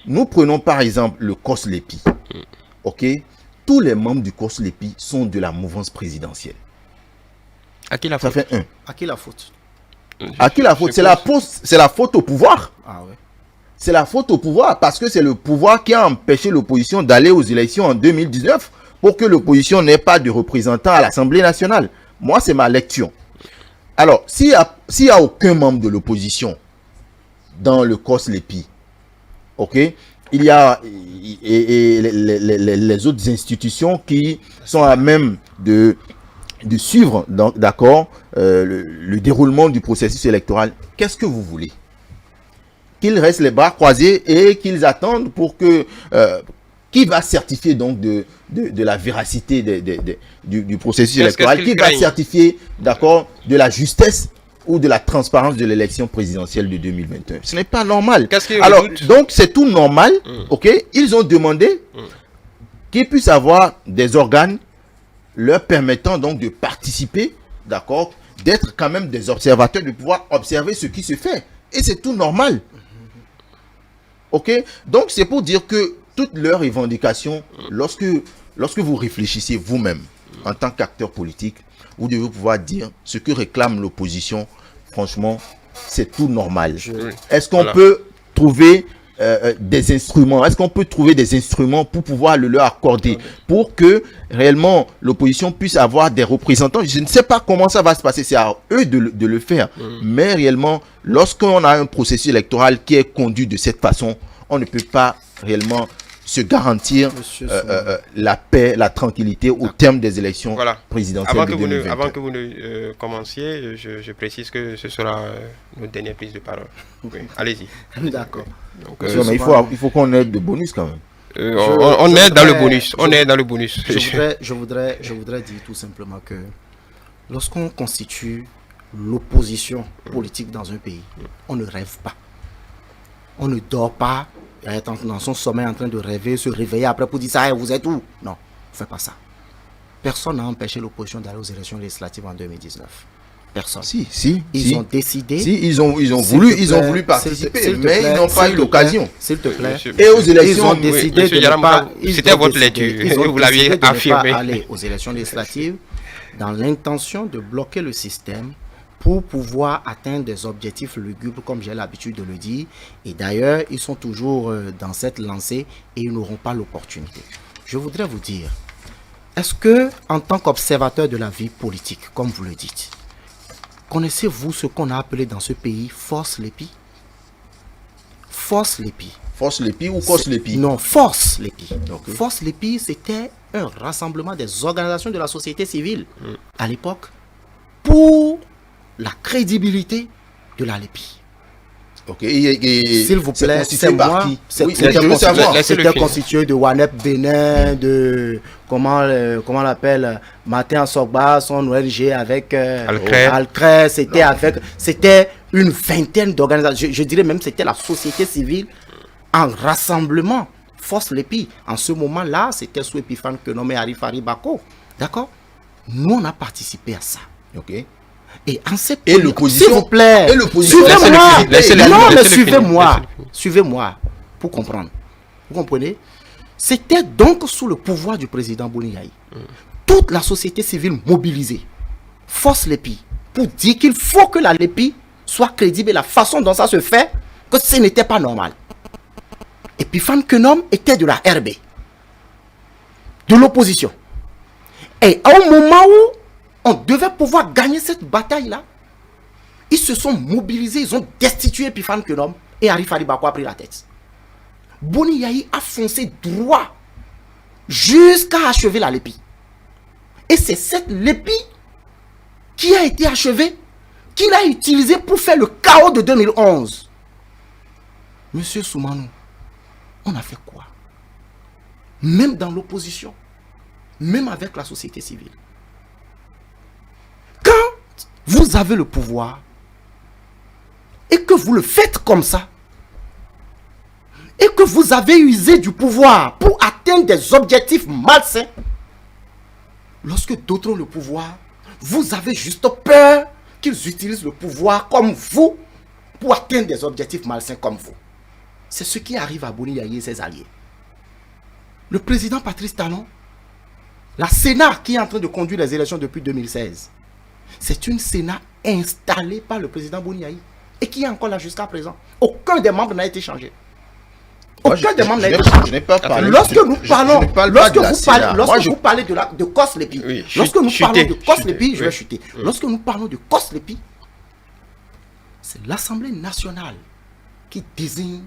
Nous prenons par exemple le COSLEPI. Ok, tous les membres du COSLEPI sont de la mouvance présidentielle. À qui la faute? Ça fait un. À qui la faute? À qui la faute? C'est la faute au pouvoir. Ah ouais. C'est la faute au pouvoir, parce que c'est le pouvoir qui a empêché l'opposition d'aller aux élections en 2019 pour que l'opposition n'ait pas de représentants à l'Assemblée nationale. Moi, c'est ma lecture. Alors, s'il y a aucun membre de l'opposition dans le COSLEPI, ok, il y a les autres institutions qui sont à même de suivre, d'accord, le déroulement du processus électoral. Qu'est-ce que vous voulez? Qu'ils restent les bras croisés et qu'ils attendent pour que... qui va certifier donc de la véracité du processus électoral? Qui va certifier, d'accord, de la justesse ou de la transparence de l'élection présidentielle de 2021? Ce n'est pas normal. Alors, donc, c'est tout normal, ok? Ils ont demandé qu'ils puissent avoir des organes leur permettant donc de participer, d'accord, d'être quand même des observateurs, de pouvoir observer ce qui se fait. Et c'est tout normal. Ok? Donc, c'est pour dire que toutes leurs revendications, lorsque vous réfléchissez vous-même, en tant qu'acteur politique, vous devez pouvoir dire ce que réclame l'opposition. Franchement, c'est tout normal. Est-ce qu'on peut trouver des instruments? Est-ce qu'on peut trouver des instruments pour pouvoir le leur accorder, pour que réellement l'opposition puisse avoir des représentants? Je ne sais pas comment ça va se passer, c'est à eux de le faire. Mais réellement, lorsqu'on a un processus électoral qui est conduit de cette façon, on ne peut pas réellement se garantir la paix, la tranquillité au terme des élections présidentielles de 2021. Avant que vous ne commenciez, je précise que ce sera notre dernière prise de parole. Oui, allez-y. D'accord. Mais il faut qu'on ait de bonus quand même. On est dans le bonus. On est dans le bonus. Je voudrais dire tout simplement que lorsqu'on constitue l'opposition politique dans un pays, on ne rêve pas. On ne dort pas, être dans son sommeil en train de rêver, se réveiller après pour dire ça, vous êtes où? Non, ne faites pas ça. Personne n'a empêché l'opposition d'aller aux élections législatives en 2019. Personne. Ils ont décidé. Ils ont voulu participer, mais ils n'ont pas eu l'occasion. S'il te plaît. Et aux élections, ils ont décidé de ne pas. C'était votre lecture. Vous l'aviez affirmé. Aller aux élections législatives dans l'intention de bloquer le système pour pouvoir atteindre des objectifs lugubres, comme j'ai l'habitude de le dire. Et d'ailleurs, ils sont toujours dans cette lancée et ils n'auront pas l'opportunité. Je voudrais vous dire, est-ce que, en tant qu'observateur de la vie politique, comme vous le dites, connaissez-vous ce qu'on a appelé dans ce pays Force Lépi? Force Lépi. Force Lépi ou Cos Lépi? Non, Force Lépi. Okay. Force Lépi, c'était un rassemblement des organisations de la société civile à l'époque pour la crédibilité de la Lépi. Ok. S'il vous plaît, c'est moi. C'était constitué de Wanep Bénin, de comment on l'appelle, Martin Sogba, son ONG avec Alcré. C'était une vingtaine d'organisations. Je dirais même c'était la société civile en rassemblement. Force Lépi. En ce moment-là, c'était sous Epiphane que nommé Arifari Bako. D'accord? Nous, on a participé à ça. Ok. Et en cette l'opposition, s'il vous plaît, suivez-moi. Suivez-moi pour comprendre. Vous comprenez? C'était donc sous le pouvoir du président Boni Yayi. Toute la société civile mobilisée, Force Lépi, pour dire qu'il faut que la Lépi soit crédible et la façon dont ça se fait, que ce n'était pas normal. Et puis Fan Kenom était de la RB, de l'opposition. Et au moment où on devait pouvoir gagner cette bataille-là, ils se sont mobilisés, ils ont destitué Epiphane Kenom et Arifari Bako a pris la tête. Boni Yayi a foncé droit jusqu'à achever la Lépi. Et c'est cette Lépi qui a été achevée, qu'il a utilisée pour faire le chaos de 2011. Monsieur Soumanou, on a fait quoi? Même dans l'opposition, même avec la société civile. Quand vous avez le pouvoir et que vous le faites comme ça, et que vous avez usé du pouvoir pour atteindre des objectifs malsains, lorsque d'autres ont le pouvoir, vous avez juste peur qu'ils utilisent le pouvoir comme vous pour atteindre des objectifs malsains comme vous. C'est ce qui arrive à Boni Yayi et ses alliés. Le président Patrice Talon, la Sénat qui est en train de conduire les élections depuis 2016, c'est une Sénat installée par le président Boni Yayi et qui est encore là jusqu'à présent. Aucun des membres n'a été changé. Aucun des membres n'a été changé. Je n'ai pas parlé. Lorsque nous parlons, lorsque vous parlez de Cos Lépi, lorsque nous parlons de Cos Lépi, je vais chuter. Lorsque nous parlons de Cos Lépi, c'est l'Assemblée nationale qui désigne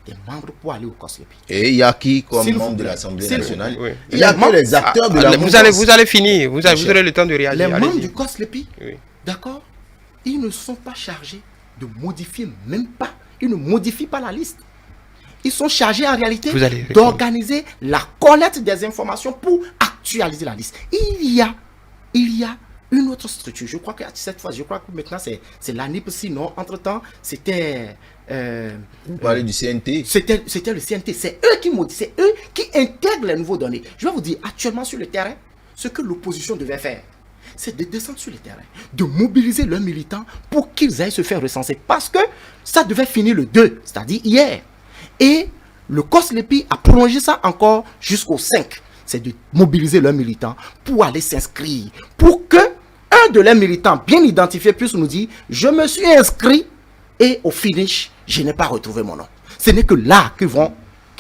des membres pour aller au COSLEPI. Et il y a qui comme membre de l'Assemblée nationale? Oui. Il y a que les acteurs de la vous allez finir, vous aurez le temps de réagir. Les membres du COSLEPI, oui. d'accord, ils ne sont pas chargés de modifier, même pas, ils ne modifient pas la liste. Ils sont chargés en réalité d'organiser la collecte des informations pour actualiser la liste. Il y a une autre structure. Je crois que cette fois, maintenant c'est l'ANIP, sinon entre-temps c'était... vous parlez du CNT. C'était le CNT. C'est eux qui modifient, c'est eux qui intègrent les nouveaux données. Je vais vous dire, actuellement sur le terrain, ce que l'opposition devait faire, c'est de descendre sur le terrain, de mobiliser leurs militants pour qu'ils aillent se faire recenser. Parce que ça devait finir le 2, c'est-à-dire hier. Et le COSLEPI a prolongé ça encore jusqu'au 5. C'est de mobiliser leurs militants pour aller s'inscrire. Pour que un de leurs militants bien identifié puisse nous dire « Je me suis inscrit et au finish, je n'ai pas retrouvé mon nom. » Ce n'est que là qu'ils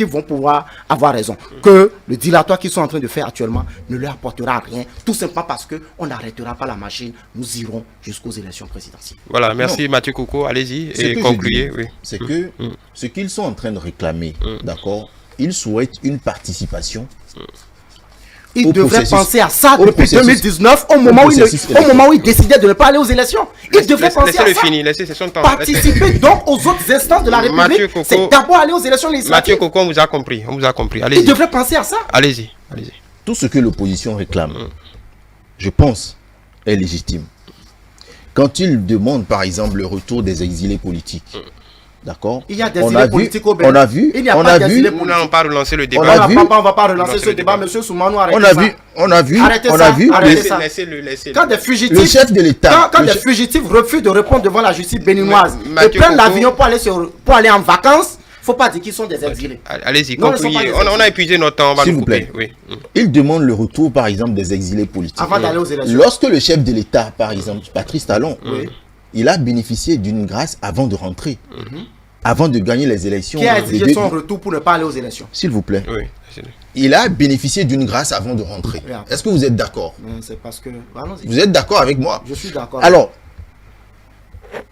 vont pouvoir avoir raison. Que le dilatoire qu'ils sont en train de faire actuellement ne leur apportera rien. Tout simplement parce qu'on n'arrêtera pas la machine. Nous irons jusqu'aux élections présidentielles. Voilà, merci Mathieu Koko. Allez-y et concluez. Oui. C'est que ce qu'ils sont en train de réclamer, d'accord, ils souhaitent une participation. Ils devraient penser à ça depuis 2019, au moment où ils décidaient de ne pas aller aux élections. Ils devraient penser à ça. Laissez son temps. Participer donc aux autres instances de la République. C'est d'abord aller aux élections législatives. Mathieu Koko, on vous a compris. Allez-y. Ils devraient penser à ça. Allez-y. Tout ce que l'opposition réclame, je pense, est légitime. Quand ils demandent, par exemple, le retour des exilés politiques, d'accord. Il y a des exilés politiques au Bénin. On a vu. Il n'y a pas d'exilés politiques. On va pas relancer le débat. On ne va pas relancer ce débat, monsieur Soumanou. Arrêtez ça. On a vu. Laissez-le. Quand des fugitifs, le chef de l'État, quand des fugitifs refusent de répondre devant la justice béninoise et prennent l'avion pour aller en vacances, il ne faut pas dire qu'ils sont des exilés. Allez-y, concluez. On a épuisé notre temps. S'il vous plaît. Oui. Ils demandent le retour, par exemple, des exilés politiques. Avant d'aller aux élections. Lorsque le chef de l'État, par exemple, Patrice Talon, il a bénéficié d'une grâce avant de rentrer. Avant de gagner les élections. Qui a exigé son retour pour ne pas aller aux élections? S'il vous plaît. Oui. Il a bénéficié d'une grâce avant de rentrer. Est-ce que vous êtes d'accord? C'est parce que... Vous êtes d'accord avec moi? Je suis d'accord. Alors,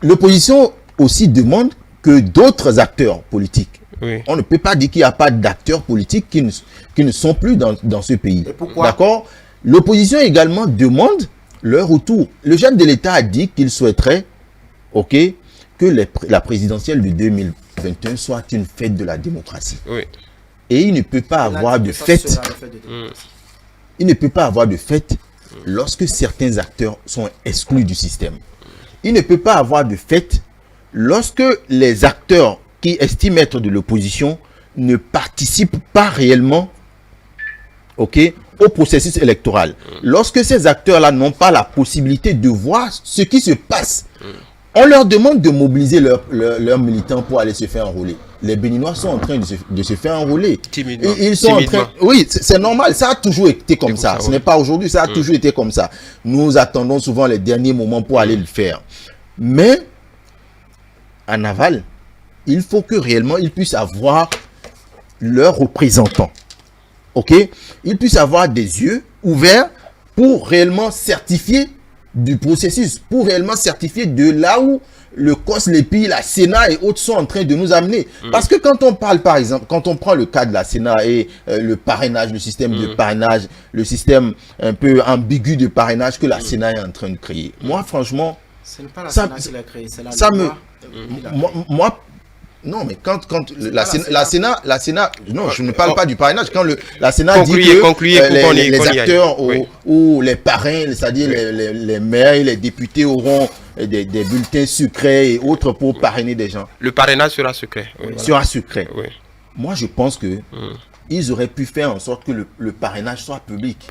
l'opposition aussi demande que d'autres acteurs politiques. On ne peut pas dire qu'il n'y a pas d'acteurs politiques qui ne sont plus dans ce pays. Et pourquoi? D'accord? L'opposition également demande leur retour. Le chef de l'État a dit qu'il souhaiterait, que la présidentielle de 2021 soit une fête de la démocratie. Et il ne peut pas avoir de fête. Il ne peut pas avoir de fête lorsque certains acteurs sont exclus du système. Il ne peut pas avoir de fête lorsque les acteurs qui estiment être de l'opposition ne participent pas réellement au processus électoral. Lorsque ces acteurs-là n'ont pas la possibilité de voir ce qui se passe, on leur demande de mobiliser leurs militants pour aller se faire enrôler. Les Béninois sont en train de se faire enrôler. Timidement. Ils sont en train... Oui, c'est normal. Ça a toujours été comme ça. Ce n'est pas aujourd'hui, ça a toujours été comme ça. Nous attendons souvent les derniers moments pour aller le faire. Mais, en aval, il faut que réellement ils puissent avoir leurs représentants. Ils puissent avoir des yeux ouverts pour réellement certifier du processus, pour réellement certifier de là où le COSLEPI, la Sénat et autres sont en train de nous amener. Parce que quand on parle, par exemple, quand on prend le cas de la Sénat et le parrainage, le système de parrainage, le système un peu ambigu de parrainage que la Sénat est en train de créer. Moi, franchement, ce n'est pas la Sénat qui l'a créé, c'est la loi. Non, mais quand la Sénat, non, je ne parle pas du parrainage. Quand la Sénat dit que les acteurs ou les parrains, c'est-à-dire les maires et les députés auront des bulletins secrets et autres pour parrainer des gens. Le parrainage sera secret. Sera secret. Moi, je pense que ils auraient pu faire en sorte que le parrainage soit public.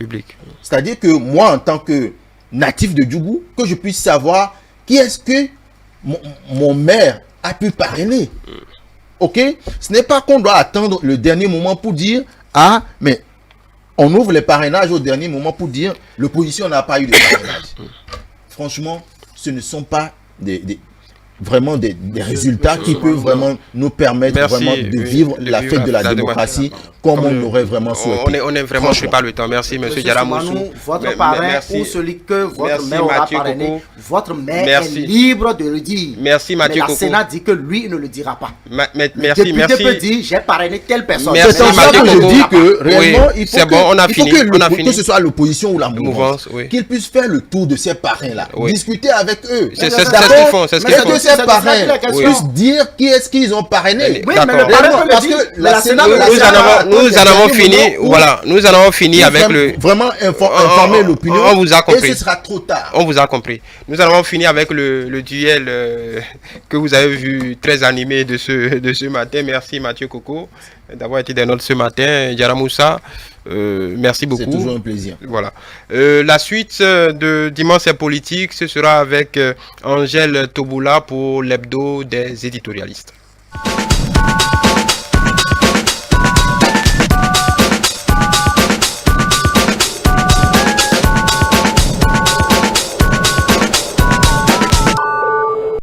C'est-à-dire que moi, en tant que natif de Djougou, que je puisse savoir qui est-ce que mon maire a pu parrainer. Ce n'est pas qu'on doit attendre le dernier moment pour dire mais on ouvre les parrainages au dernier moment pour dire l'opposition n'a pas eu de parrainage. Franchement, ce ne sont pas vraiment des résultats qui peuvent vraiment nous permettre vraiment de vivre la fête de la démocratie comme on l'aurait vraiment souhaité. On est vraiment, je ne pas le temps. Merci, M. Diaramoussou. Votre parrain ou celui que votre maire aura parrainé, votre maire est libre de le dire. Merci, Mathieu Coco. Mais la Sénat dit que lui, il ne le dira pas. Merci. peut dire, j'ai parrainé telle personne. C'est ça que je dis que réellement, il faut que ce soit l'opposition ou la mouvance, qu'il puisse faire le tour de ces parrains-là, discuter avec eux. C'est ce qu'ils font. C'est que ces parrains puissent dire qui est-ce qu'ils ont parrainé. Oui, mais le parrain parce que la Sénat, nous en avons fini. Voilà, nous en avons fini avec le. Vraiment informer l'opinion. On vous a compris. Et ce sera trop tard. On vous a compris. Nous en avons fini avec le duel que vous avez vu très animé de ce matin. Merci Mathieu Coco d'avoir été des nôtres ce matin. Diaramoussa, merci beaucoup. C'est toujours un plaisir. Voilà. La suite de Dimanche est politique, ce sera avec Angèle Toboula pour l'hebdo des éditorialistes.